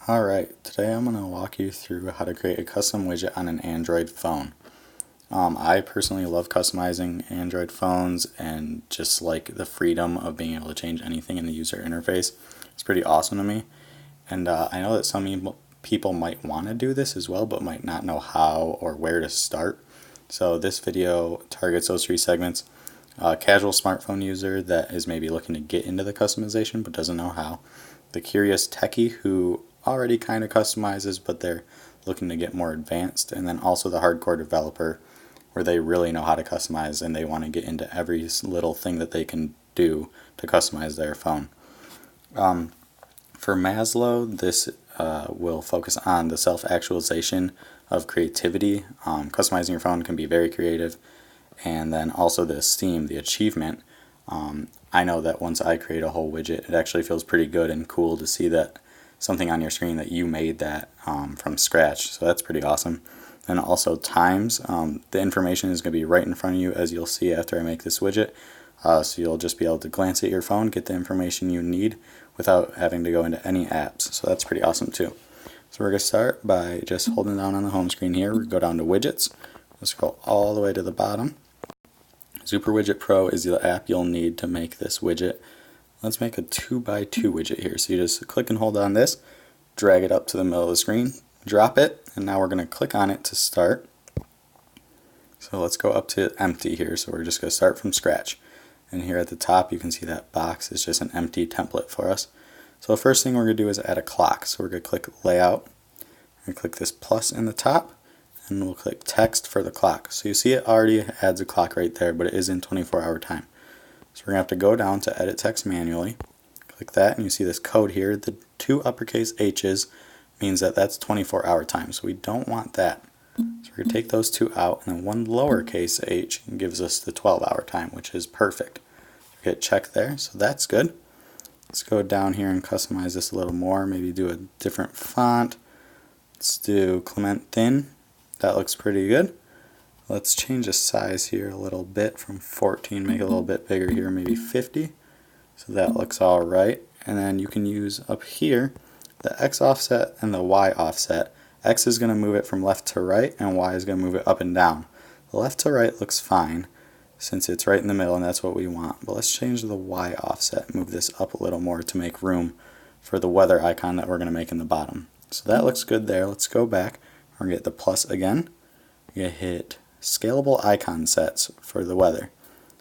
Alright, today I'm going to walk you through how to create a custom widget on an Android phone. I personally love customizing Android phones and just like the freedom of being able to change anything in the user interface. It's pretty awesome to me. And I know that some people might want to do this as well, but might not know how or where to start. So this video targets those three segments. A casual smartphone user that is maybe looking to get into the customization but doesn't know how. The curious techie who already kind of customizes but they're looking to get more advanced. And then also the hardcore developer where they really know how to customize and they want to get into every little thing that they can do to customize their phone. For Maslow, this will focus on the self-actualization of creativity. Customizing your phone can be very creative. And then also the esteem, the achievement. I know that once I create a whole widget, it actually feels pretty good and cool to see that something on your screen that you made that from scratch. So that's pretty awesome. And also times. The information is going to be right in front of you, as you'll see after I make this widget. So you'll just be able to glance at your phone, get the information you need without having to go into any apps. So that's pretty awesome too. So we're going to start by just holding down on the home screen here. We go down to widgets. We'll scroll all the way to the bottom. SuperWidget Pro is the app you'll need to make this widget. Let's make a 2x2 widget here. So you just click and hold on this, drag it up to the middle of the screen, drop it, and now we're going to click on it to start. So let's go up to empty here. So we're just going to start from scratch. And here at the top you can see that box is just an empty template for us. So the first thing we're going to do is add a clock. So we're going to click layout, and click this plus in the top, and we'll click text for the clock. So you see it already adds a clock right there, but it is in 24-hour time. So we're going to have to go down to edit text manually, click that, and you see this code here. The two uppercase H's means that that's 24-hour time, so we don't want that. So we're going to take those two out, and then one lowercase h gives us the 12-hour time, which is perfect. Hit check there, so that's good. Let's go down here and customize this a little more, maybe do a different font. Let's do Clement Thin. That looks pretty good. Let's change the size here a little bit from 14, make it a little bit bigger here, maybe 50. So that looks alright. And then you can use up here the X offset and the Y offset. X is going to move it from left to right and Y is going to move it up and down. The left to right looks fine since it's right in the middle and that's what we want. But let's change the Y offset, move this up a little more to make room for the weather icon that we're going to make in the bottom. So that looks good there. Let's go back. We're going to get the plus again. We're going to hit scalable icon sets for the weather.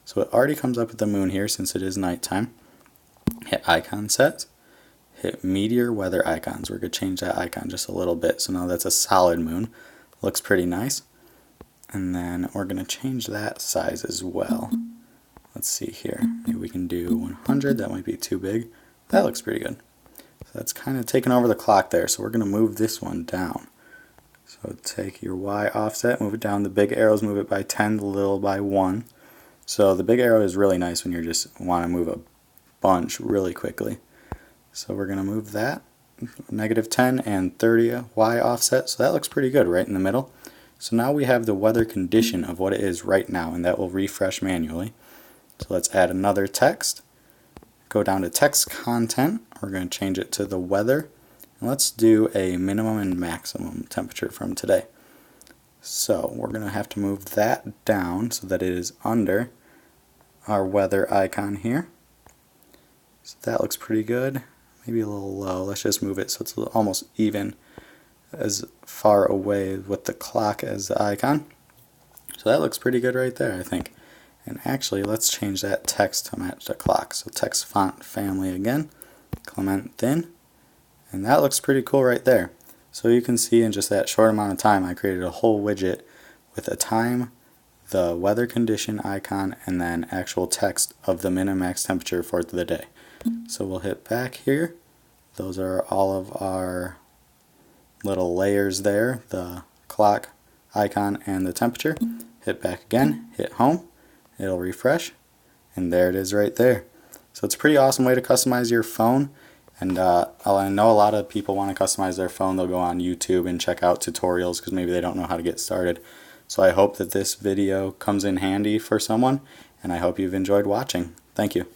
So it already comes up with the moon here since it is nighttime. Hit icon sets. Hit meteor weather icons. We're going to change that icon just a little bit. So now that's a solid moon. Looks pretty nice. And then we're going to change that size as well. Let's see here. Maybe we can do 100. That might be too big. That looks pretty good. So that's kind of taking over the clock there. So we're going to move this one down. So take your Y offset, move it down. The big arrows move it by 10, the little by 1. So the big arrow is really nice when you just want to move a bunch really quickly. So we're going to move that, -10 and 30 Y offset. So that looks pretty good right in the middle. So now we have the weather condition of what it is right now, and that will refresh manually. So let's add another text. Go down to text content. We're going to change it to the weather. Let's do a minimum and maximum temperature from today. So we're going to have to move that down so that it is under our weather icon here. So that looks pretty good. Maybe a little low. Let's just move it so it's almost even as far away with the clock as the icon. So that looks pretty good right there, I think. And actually, let's change that text to match the clock. So text font family again, Clement Thin. And that looks pretty cool right there. So you can see in just that short amount of time I created a whole widget with a time, the weather condition icon, and then actual text of the min and max temperature for the day. So we'll hit back here. Those are all of our little layers there, the clock icon and the temperature. Hit back again, hit home, it'll refresh, and there it is right there. So it's a pretty awesome way to customize your phone. And I know a lot of people want to customize their phone. They'll go on YouTube and check out tutorials because maybe they don't know how to get started. So I hope that this video comes in handy for someone, and I hope you've enjoyed watching. Thank you.